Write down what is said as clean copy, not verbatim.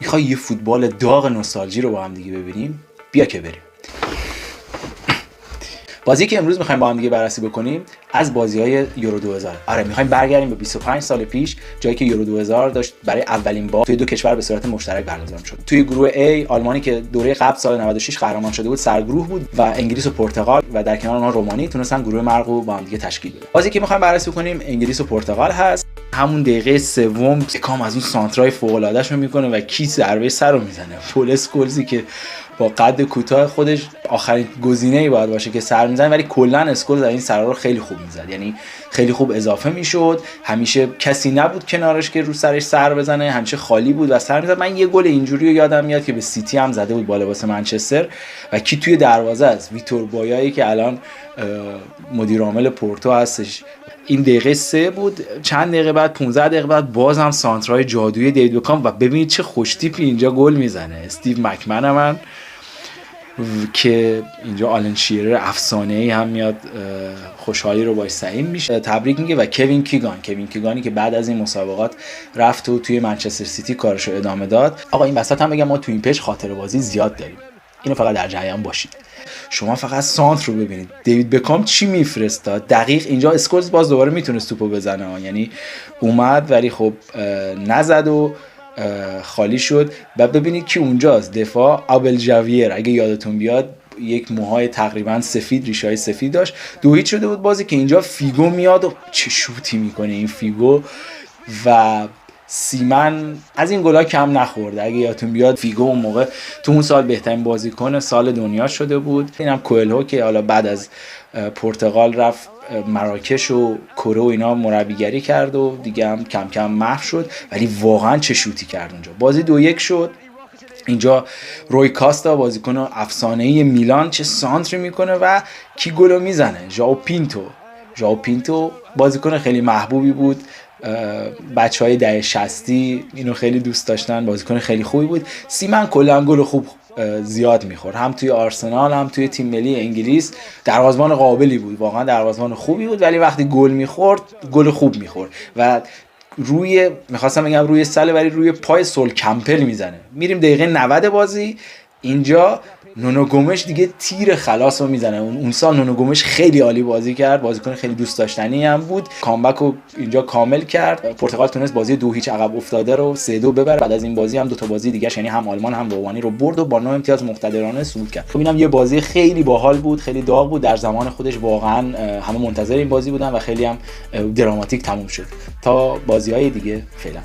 میخوای یه فوتبال داغ نوستالژی رو با هم دیگه ببینیم، بیا که بریم. بازی که امروز می‌خوایم با هم دیگه بررسی بکنیم از بازی‌های یورو 2000. آره می‌خوایم برگردیم به 25 سال پیش، جایی که یورو 2000 داشت برای اولین بار توی دو کشور به صورت مشترک برگزار شد. توی گروه A آلمانی که دوره قبل سال 96 قهرمان شده بود سرگروه بود و انگلیس و پرتغال و در کنار اونها رومانی تونستن گروه مرگ رو با هم دیگه تشکیل بدن. بازی که می‌خوایم بررسی کنیم انگلیس و پرتغال هست. همون دقیقه سوم کام از اون سانترای فوق‌العاده‌شو می‌کنه و کی ضربه سر رو میزنه. پول اسکولزی که با قد کوتاه خودش آخرین گزینه‌ای باید باشه که سر میزنه، ولی کلا اسکولز این سرا رو خیلی خوب میزد، یعنی خیلی خوب اضافه میشد، همیشه کسی نبود کنارش که رو سرش سر بزنه، همیشه خالی بود و سر میزد. من یه گل اینجوری رو یادم میاد که به سیتی هم زده بود با لباس منچستر و کی توی دروازه است، ویتور بایایی که الان مدیر عامل پورتو هستش. این دقیقه 3 بود. چند دقیقه بعد 15 دقیقه بعد باز هم سانترای جادویی دیوید بکام و ببینید چه خوش تیپی اینجا گل میزنه. استیو مکمن من که اینجا آلن شیرر افسانه‌ای هم میاد خوشحالی رو باش سعیم میشه تبریک میگه و کوین کیگانی که بعد از این مسابقات رفت و توی منچستر سیتی کارشو ادامه داد. آقا این وسط هم بگم ما توی این پیج خاطره بازی زیاد داریم، اینو فقط در جریان باشید. شما فقط سانت رو ببینید دیوید بکام چی میفرستاد دقیق. اینجا اسکولز باز دوباره میتونست توپو بزنه، یعنی اومد ولی خب نزد و خالی شد. و ببینید کی اونجاست، دفاع آبل جاویر، اگه یادتون بیاد یک موهای تقریبا سفید، ریشه‌های سفید داشت. 2-0 شده بود بازی که اینجا فیگو میاد و چه شوتی میکنه این فیگو و سیمن از این گلا کم نخورد. اگه یادتون بیاد فیگو اون موقع تو اون سال بهترین بازیکن سال دنیا شده بود. اینم کوئلهو که حالا بعد از پرتغال رفت مراکش و کره و اینا مربیگری کرد و دیگه هم کم کم محو شد، ولی واقعا چه شوتی کرد اونجا. بازی 2-1 شد. اینجا روی کاستا بازیکن افسانه‌ای میلان چه سانتری میکنه و کی گلو میزنه؟ ژائو پینتو بازیکن خیلی محبوبی بود، بچهای دهه 60 اینو خیلی دوست داشتن، بازیکن خیلی خوبی بود. سیمن کلا گل خوب زیاد میخورد، هم توی آرسنال هم توی تیم ملی انگلیس دروازه‌بان قابلی بود، واقعا دروازه‌بان خوبی بود، ولی وقتی گل میخورد گل خوب میخورد و میخواستم بگم روی سله ولی روی پای سول کمپل میزنه. میریم دقیقه 90 بازی. اینجا نونو گومش دیگه تیر خلاص رو میزنه. اون سال نونو گومش خیلی عالی بازی کرد، بازیکن خیلی دوست داشتنی هم بود. کامبک رو اینجا کامل کرد. پرتغال تونست بازی 2-0 عقب افتاده رو 3-2 ببره. بعد از این بازی هم دو تا بازی دیگه، یعنی هم آلمان هم رومانی رو برد و با 9 امتیاز مقتدرانه صعود کرد. خب اینم یه بازی خیلی باحال بود، خیلی داغ بود، در زمان خودش واقعا همه منتظر این بازی بودن و خیلی هم دراماتیک تموم شد. تا بازی‌های دیگه فعلا